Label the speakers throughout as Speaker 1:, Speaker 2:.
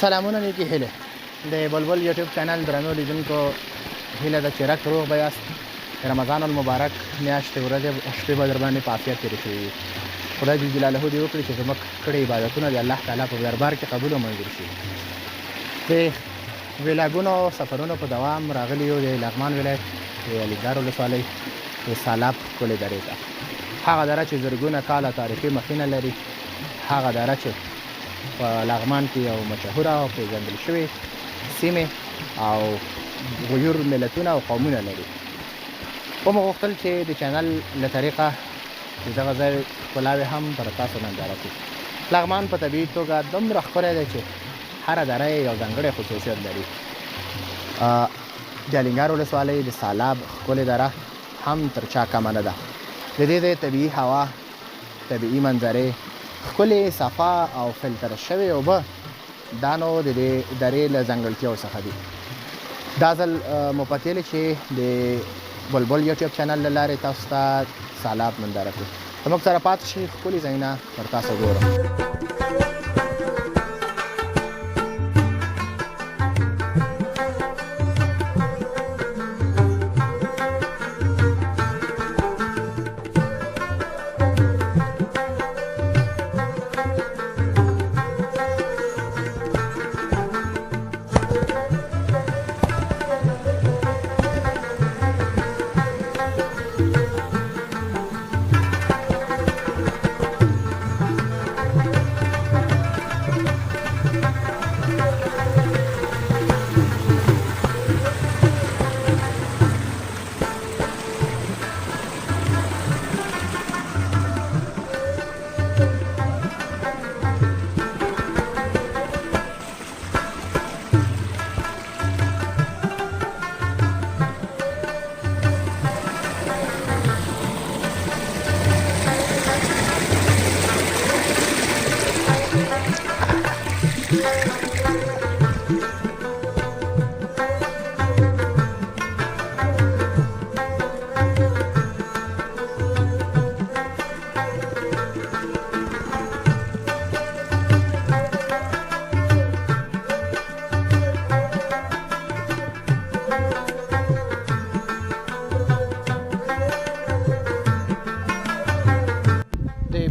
Speaker 1: سلامونه نیکی هیله د بلبل یوټیوب چینل درنو لیدونکو هیله ده چې رک روغ به یاست رمضان المبارک میاشتې ورځې شپې به در باندې په عافیت تېرې شوي وي خدای جل جلاله دې وکړي چې زموږ کړي عبادتونه د الله تعالی په دربار کې قبول او منظور شي د ویلاګونو او سفرونو په دوام راغلي یو د لغمان ولایت د الینګار ولسوالۍ د سالاب ښکلې درې ته هغه دره چې زرګونه کاله تاریخي مخینه لري هغه دره چې په لغمان کې یو مشهوره او پیژندل شوې سیمې او غیور ملتونه او قومونه لري ومو غوښتل چې د چینل له طریقه د دغه ځای ښکلاوې هم پر تاسو ننداره کړو لغمان په طبیعي توګه دومره ښکلی دی چې هره دره یو ځانګړی خصوصیت لري د الینګار ولسوالۍ د سالاب ښکلې دره هم تر چا کمه نه ده د دې ځای طبیعي هوا طبیعي منظرې ښکلې صفا او فلتر شوې اوبه دا نو د دې درې له ځانګړتیاو څخه دي دا ځل مو پتېلې چې د بلبل یوټیوب چینل له لارې تاسو ته سالاب ننداره کړو زموږ سره پاتې شئ ښکلي ځایونه پر تاسو ګورم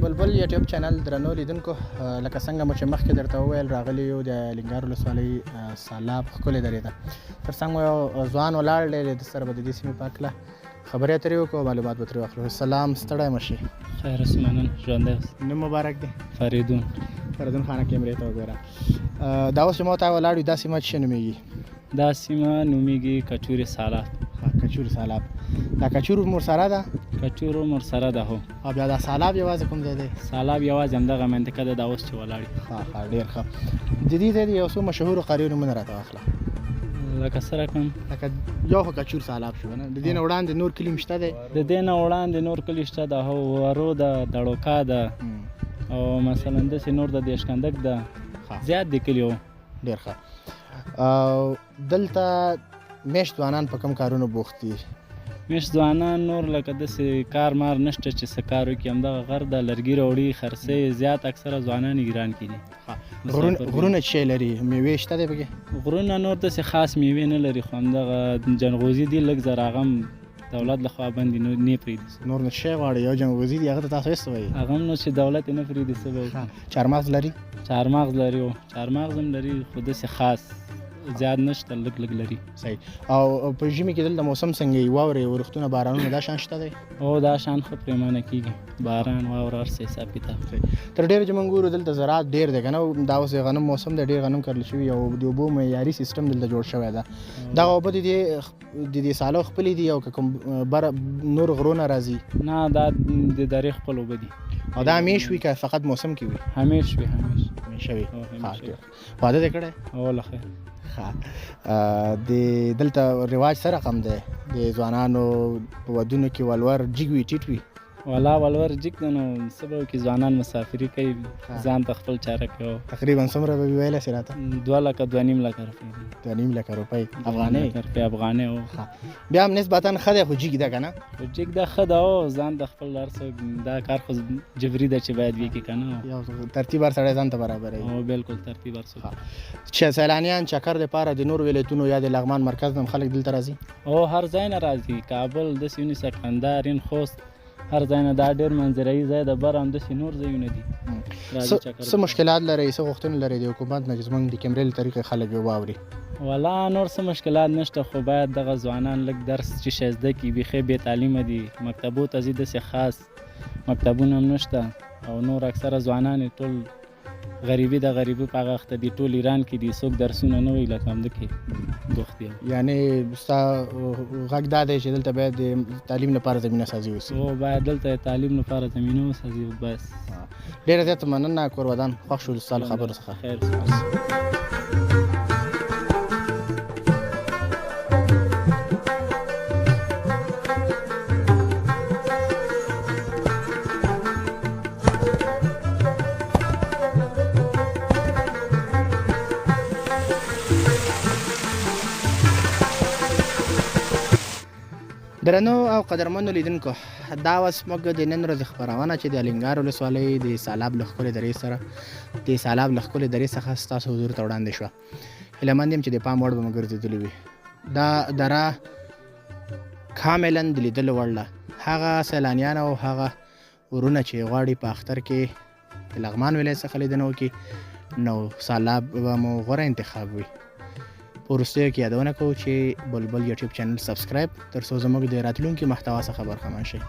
Speaker 1: بلبل یوټیوب چینل درنو لیدونکو لکه څنګه مو چې مخکې درته وویل راغلی یو د الینګار ولسوالۍ سالاب ښکلې درې ته تر څنګ مو یو ځوان ولاړ دی د سره به د دې سیمې په هکله خبرې اترې وکړو معلومات به ترې واخلو سلام ستړی مه شي
Speaker 2: خیر اوسې مننه ژوندی اوسې
Speaker 1: نوم مبارک دی
Speaker 2: فریدون
Speaker 1: فریدون خانه کیمرې ته وګوره دا اوس چې ما ته ولاړ یو دا سیمه څه نومېږي
Speaker 2: دا سیمه نومېږي کچوري سالاب
Speaker 1: کچور سالاب دا کچور مورسره ده
Speaker 2: کچور مورسره ده هو
Speaker 1: او بیا دا سالاب یوازې کوم ځای دی
Speaker 2: سالاب یوازې همدغه منطقه ده دا اوس چې ولاړ
Speaker 1: ښه ډېر ښه د دې ځای د یو څو مشهورو قریو نومونه راته واخله
Speaker 2: لکه څه رقم
Speaker 1: لکه یو خو کچور سالاب شو نه د دې نه وړاندې نور کلي شته دی
Speaker 2: د دې نه وړاندې نور کلي شته ده هو ورو ده دړوکا ده او مثلا داسې نور د دیشکندک ده زیات دي کلي و
Speaker 1: ډېر ښه دلته میشت ځوانان په کوم کارونو بوخت دي
Speaker 2: میشت ځوانان نور لکه داسې کار مار نشته چې څه کار وکړي همدغه غر ده لرګي راوړي خرڅوي زیات اکثره ځوانان یې ګران کې دي
Speaker 1: غرونه څه لري میوې شته دی پکې
Speaker 2: غرونه نور داسې خاص میوې نه لري خو همدغه جنغوزي دي لږ زر هغه هم دولت لخوا باندې نه پرېږدي
Speaker 1: نور نو څه غواړي یو جنغوزي دی هغه ته تاسو څه وایي
Speaker 2: هغه هم نو چې دولت یې نه پرېږدي څه به
Speaker 1: چهارمغز لري
Speaker 2: چهارمغز لري او چهارمغز هم لري خو داسې خاص زیات نشته لږ لري
Speaker 1: صحیح او په ژمي کې دلته موسم څنګه وي واورې ورښتونه بارانونه دا شان شته دی
Speaker 2: او دا شان ښه پرېمانه کېږي باران واوره هر څه حساب کتاب
Speaker 1: تر ډېره چې موږ ګورو دلته زراعت ډېر دی که نه دا اوس غنم موسم دی ډېر غنم کرل شوي او د اوبو معیاري سیستم دلته جوړ شوی ده دغه اوبه د دې سالو خپلې دي او که کوم بره نور غرونه راځي
Speaker 2: نه دا د درې خپل اوبه دي
Speaker 1: او دا همیش وي که فقط موسم کې وي
Speaker 2: همیش وي
Speaker 1: همیشه وي واده دې کړی
Speaker 2: او له خیر
Speaker 1: د دلته رواج سره رقم دی د ځوانانو په ودونو کې ولور جګ وي ټیټ وي
Speaker 2: ولا ولور جګ ده نو څه به وکړي ځوانان مسافري کوي ځان ته خپل چاره کوي
Speaker 1: تقریبا څومره به ویلی سې راته
Speaker 2: 2 لکه 2.5 لکه روپۍ
Speaker 1: 2.5 لکه روپۍ افغانۍ
Speaker 2: روپۍ افغانۍ او
Speaker 1: بیا هم نسبتا ښه دی خو جګ ده که نه
Speaker 2: خو جګ ده ښه ده او ځان د خپل هر څه دا کار خو جبري ده چې باید وکړي که نه
Speaker 1: یو ترتیب هر سړی ځان ته برابروي
Speaker 2: او بالکل ترتیب هر څه
Speaker 1: چې سیلانیان چکر دپاره د نور ولایتونو یا د لغمان مرکز نه هم خلک دلته راځي
Speaker 2: او هر ځای نه راځي کابل داسې ونیسه کندهار خوست هر ځای نه دا ډېر منظره‌ایي ځای ده بر همداسې نور ځایونه دي
Speaker 1: څه مشکلات لرئ څه غوښتنې لرئ د حکومت نه چې زموږ د کیمرې له طریقې خلک واوري
Speaker 2: والا نور څه مشکلات نشته خو باید دغه ځوانان لږ درس چې شی زده کړي بیخي بې تعلیمه دي مکتبو ته ځي داسې خاص مکتبونه هم نشته او نور اکثره ځوانان یې ټول غریبي د غریبي په هغه اخته دي ټول ایران کې دي څوک درسونه نه وایي لکه همده کې بوخت دي
Speaker 1: یعنې ستا غږ دا دی چې دلته باید د تعلیم لپاره زمینه سازي وسي
Speaker 2: او باید دلته د تعلیم لپاره زمینه وسازي بس
Speaker 1: ډېره زیاته مننه کورودان خوښ شو ستا له خبرو څخه
Speaker 2: خیر
Speaker 1: درنو او قدرمنو لیدونکو دا اوس موږ د نن ورځې خپرونه چې د الینګار ولسوالۍ د سالاب له ښکلې درې سره د سالاب له ښکلې درې څخه ستاسو حضور ته وړاندې شوه هیلهمند یم چې د پام وړ به مو ګرځېدلې وي دا دره کاملا د لیدلو وړ ده هغه سیلانیان او هغه ورونه چې غواړي په اختر کې د لغمان ولایت څخه لیدنه وکړي نو سالاب به مو غوره انتخاب وي وروستیو کې یادونه کوو چې بلبل یوټیوب چینل سبسکرایب تر څو زموږ د راتلونکي محتوا څخه برخمن شئ